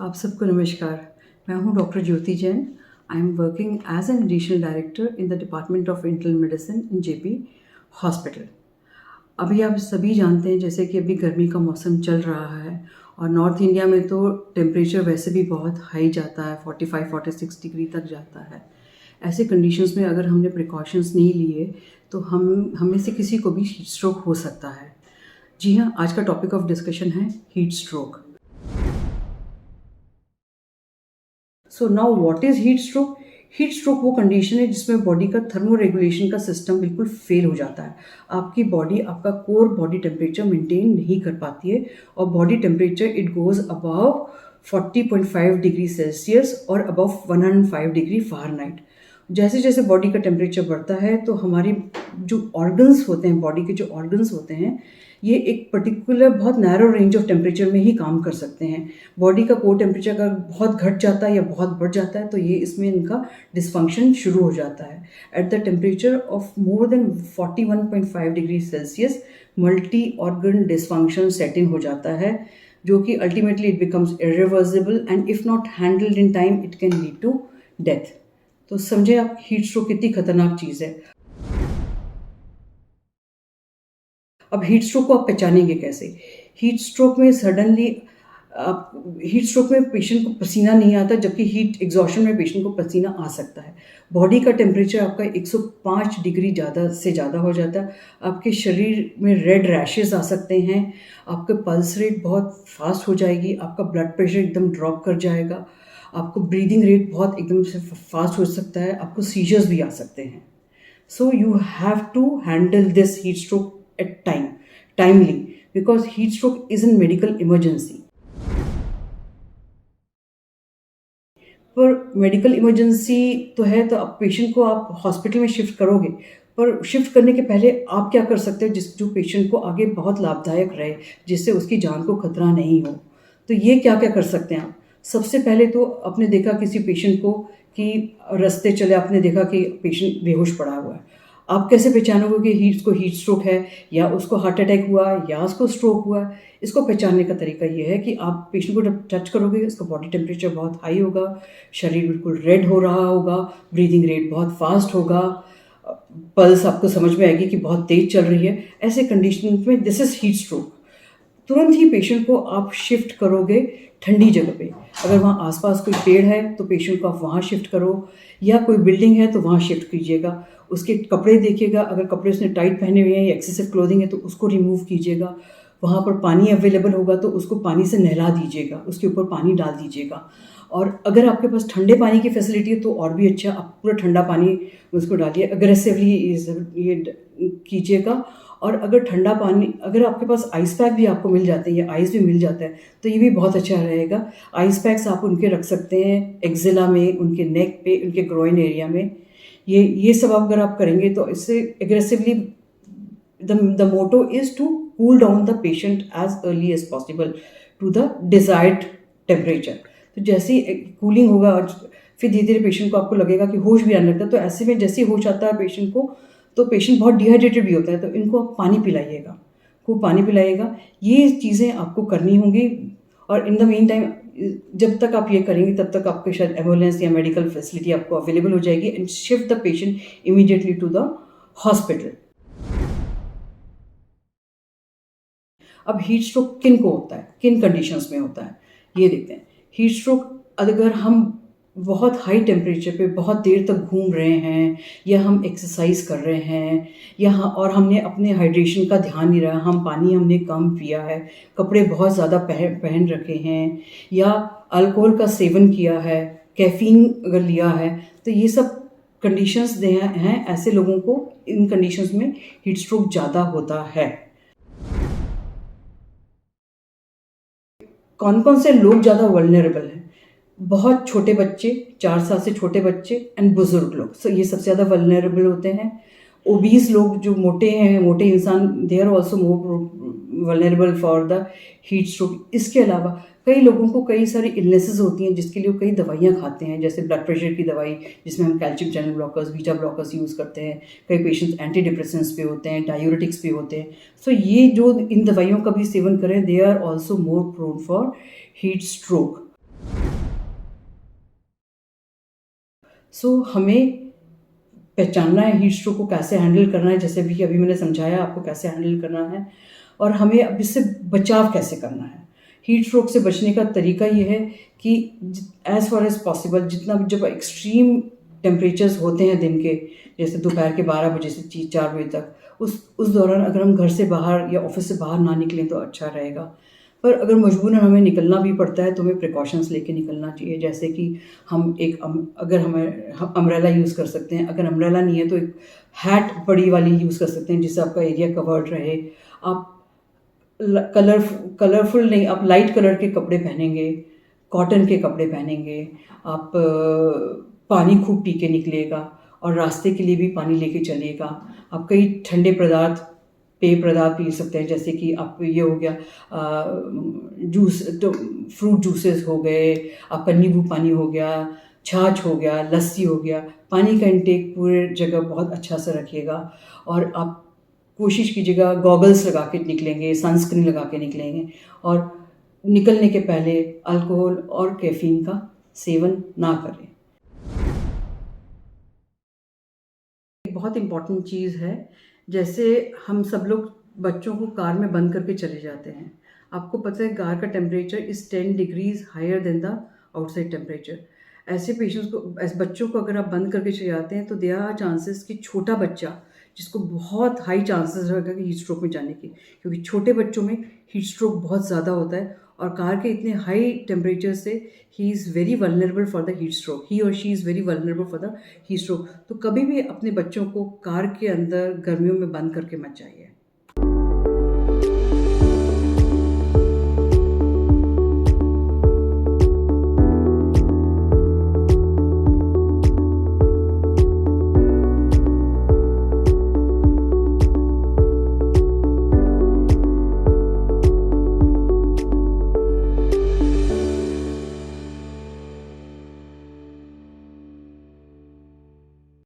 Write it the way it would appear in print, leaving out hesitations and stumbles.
आप सबको नमस्कार। मैं हूं doctor Jyoti Jain. I am working as an additional director in the department of internal medicine in JP hospital. अभी आप सभी जानते हैं जैसे कि अभी गर्मी का मौसम चल रहा है और नॉर्थ इंडिया में तो टेम्परेचर वैसे भी बहुत हाई जाता है, 45-46 डिग्री तक जाता है। ऐसे कंडीशंस में अगर हमने प्रिकॉशंस नहीं लिए तो हम में से किसी को भी हीट स्ट्रोक हो सकता है। जी हाँ, आज का टॉपिक ऑफ डिस्कशन है heat stroke. So now what is heat stroke? Heat stroke वो कंडीशन है जिसमें बॉडी का थर्मो रेगुलेशन का सिस्टम बिल्कुल फेल हो जाता है। आपकी बॉडी आपका कोर बॉडी टेम्परेचर मेंटेन नहीं कर पाती है और body temperature it goes above 40.5 degree Celsius और अबव 105 डिग्री फ़ारेनहाइट। जैसे जैसे बॉडी का टेम्परेचर बढ़ता है तो हमारी जो ऑर्गन्स होते हैं, बॉडी के जो ऑर्गन्स होते हैं, ये एक पर्टिकुलर बहुत नैरो रेंज ऑफ टेम्परेचर में ही काम कर सकते हैं। बॉडी का कोर टेम्परेचर अगर बहुत घट जाता है या बहुत बढ़ जाता है तो ये इसमें इनका डिस्फंक्शन शुरू हो जाता है। At the temperature of more than 41.5 degree Celsius multi organ dysfunction set in हो जाता है, जो कि ultimately it becomes irreversible and if not handled in time it can lead to death. तो समझे आप हीट स्ट्रोक कितनी खतरनाक चीज़ है। अब हीट स्ट्रोक को आप पहचानेंगे कैसे? हीट स्ट्रोक में सडनली हीट स्ट्रोक में पेशेंट को पसीना नहीं आता, जबकि हीट एग्जॉशन में पेशेंट को पसीना आ सकता है। बॉडी का टेम्परेचर आपका 105 डिग्री ज़्यादा से ज़्यादा हो जाता है। आपके शरीर में रेड रैशेस आ सकते हैं। आपके पल्स रेट बहुत फास्ट हो जाएगी। आपका ब्लड प्रेशर एकदम ड्रॉप कर जाएगा। आपको ब्रीदिंग रेट बहुत एकदम से फास्ट हो सकता है। आपको सीजर्स भी आ सकते हैं। So you have to handle this heat stroke at timely, because heat stroke is a medical emergency. पर मेडिकल इमरजेंसी तो है तो अब पेशेंट को आप हॉस्पिटल में शिफ्ट करोगे, पर शिफ्ट करने के पहले आप क्या कर सकते हो जो पेशेंट को आगे बहुत लाभदायक रहे, जिससे उसकी जान को खतरा नहीं हो। तो ये क्या क्या कर सकते हैं आप? सबसे पहले तो आपने देखा किसी पेशेंट को कि रास्ते चले आपने देखा कि पेशेंट बेहोश पड़ा हुआ है। आप कैसे पहचानोगे कि उसको हीट स्ट्रोक है या उसको हार्ट अटैक हुआ या उसको स्ट्रोक हुआ है? इसको पहचानने का तरीका ये है कि आप पेशेंट को जब टच करोगे उसका बॉडी टेम्परेचर बहुत हाई होगा, शरीर बिल्कुल रेड हो रहा होगा, ब्रीदिंग रेट बहुत फास्ट होगा, पल्स आपको समझ में आएगी कि बहुत तेज चल रही है। ऐसे कंडीशन में दिस इज़ हीट स्ट्रोक। तुरंत ही पेशेंट को आप शिफ्ट करोगे ठंडी जगह पे। अगर वहाँ आसपास कोई पेड़ है तो पेशेंट को आप वहाँ शिफ्ट करो, या कोई बिल्डिंग है तो वहाँ शिफ्ट कीजिएगा। उसके कपड़े देखिएगा, अगर कपड़े उसने टाइट पहने हुए हैं या एक्सेसिव क्लोथिंग है तो उसको रिमूव कीजिएगा। वहाँ पर पानी अवेलेबल होगा तो उसको पानी से नहला दीजिएगा, उसके ऊपर पानी डाल दीजिएगा। और अगर आपके पास ठंडे पानी की फैसिलिटी है तो और भी अच्छा, आप पूरा ठंडा पानी उसको डालिए, अग्रेसिवली ये कीजिएगा। और अगर ठंडा पानी, अगर आपके पास आइस पैक भी आपको मिल जाते हैं या आइस भी मिल जाता है तो ये भी बहुत अच्छा रहेगा। आइस पैक्स आप उनके रख सकते हैं एक्जिला में, उनके नेक पे, उनके ग्रोइन एरिया में। ये सब अगर आप करेंगे तो इससे aggressively the motto is to cool down the patient as early as possible to the desired temperature. तो जैसे ही कूलिंग होगा फिर धीरे धीरे पेशेंट को आपको लगेगा कि होश भी आने लगता है। तो ऐसे में जैसे ही होश आता है पेशेंट को तो पेशेंट बहुत डिहाइड्रेटेड भी होता है, तो इनको आप पानी पिलाइएगा, खूब पानी पिलाइएगा। ये चीज़ें आपको करनी होंगी। और इन द मीन टाइम जब तक आप ये करेंगे तब तक आपके शायद एम्बुलेंस या मेडिकल फैसिलिटी आपको अवेलेबल हो जाएगी and shift the patient immediately to the hospital. अब हीट स्ट्रोक किन को होता है, किन कंडीशंस में होता है, ये देखते हैं। हीट स्ट्रोक अगर हम बहुत हाई टेम्परेचर पे बहुत देर तक घूम रहे हैं, या हम एक्सरसाइज कर रहे हैं, या और हमने अपने हाइड्रेशन का ध्यान नहीं रहा, पानी हमने कम पिया है, कपड़े बहुत ज़्यादा पहन रखे हैं, या अल्कोहल का सेवन किया है, कैफीन अगर लिया है, तो ये सब कंडीशंस हैं। ऐसे लोगों को इन कंडीशंस में हीट स्ट्रोक ज़्यादा होता है। कौन कौन से लोग ज़्यादा वल्नरेबल हैं? बहुत छोटे बच्चे, 4 साल से छोटे बच्चे एंड बुजुर्ग लोग, ये सबसे ज़्यादा वल्नरेबल होते हैं। ओबीस लोग जो मोटे हैं, मोटे इंसान, they are also more vulnerable for the heat stroke. इसके अलावा कई लोगों को कई सारी इलनेसेस होती हैं जिसके लिए कई दवाइयाँ खाते हैं, जैसे ब्लड प्रेशर की दवाई जिसमें हम calcium channel blockers, beta blockers use करते हैं। कई पेशेंट्स एंटी डिप्रेसेंट्स पे होते हैं, डायूरेटिक्स पे होते हैं। सो ये जो इन दवाइयों का भी सेवन करें, they are also more prone for heat stroke. So हमें पहचानना है हीट स्ट्रोक को कैसे हैंडल करना है, जैसे भी अभी मैंने समझाया आपको कैसे हैंडल करना है, और हमें अब इससे बचाव कैसे करना है। हीट स्ट्रोक से बचने का तरीका ये है कि एज़ फार एज़ पॉसिबल जितना भी, जब एक्सट्रीम टेम्परेचर्स होते हैं दिन के, जैसे दोपहर के 12 बजे से 4 बजे तक, उस दौरान अगर हम घर से बाहर या ऑफिस से बाहर ना निकलें तो अच्छा रहेगा। पर अगर मजबूरन हमें निकलना भी पड़ता है तो हमें प्रिकॉशंस लेके निकलना चाहिए, जैसे कि हम एक अगर हम अम्ब्रेला यूज़ कर सकते हैं, अगर अम्ब्रेला नहीं है तो एक हैट बड़ी वाली यूज़ कर सकते हैं जिससे आपका एरिया कवर्ड रहे। आप कलरफुल नहीं, आप लाइट कलर के कपड़े पहनेंगे, कॉटन के कपड़े पहनेंगे, आप पानी खूब पी के निकलिएगा और रास्ते के लिए भी पानी लेके चलिएगा। आप कई ठंडे पदार्थ, पेय पदार्थ पी सकते हैं, जैसे कि आप ये हो गया जूस, तो फ्रूट जूसेस हो गए, आपका नींबू पानी हो गया, छाछ हो गया, लस्सी हो गया। पानी का इंटेक पूरे जगह बहुत अच्छा से रखिएगा, और आप कोशिश कीजिएगा गॉगल्स लगा के निकलेंगे, सनस्क्रीन लगा के निकलेंगे, और निकलने के पहले अल्कोहल और कैफ़ीन का सेवन ना करें। एक बहुत इम्पॉर्टेंट चीज़ है, जैसे हम सब लोग बच्चों को कार में बंद करके चले जाते हैं। आपको पता है कार का temperature is 10 degrees higher than the outside temperature. ऐसे पेशेंट्स को, ऐसे बच्चों को अगर आप बंद करके चले जाते हैं तो देयर आर चांसेस कि छोटा बच्चा, जिसको बहुत हाई चांसेस रहेगा कि हीट स्ट्रोक में जाने की, क्योंकि छोटे बच्चों में हीट स्ट्रोक बहुत ज़्यादा होता है, और कार के इतने हाई टेम्परेचर से he is very vulnerable for the heat stroke, he और she is very vulnerable for the heat stroke. तो कभी भी अपने बच्चों को कार के अंदर गर्मियों में बंद करके मत जाइए।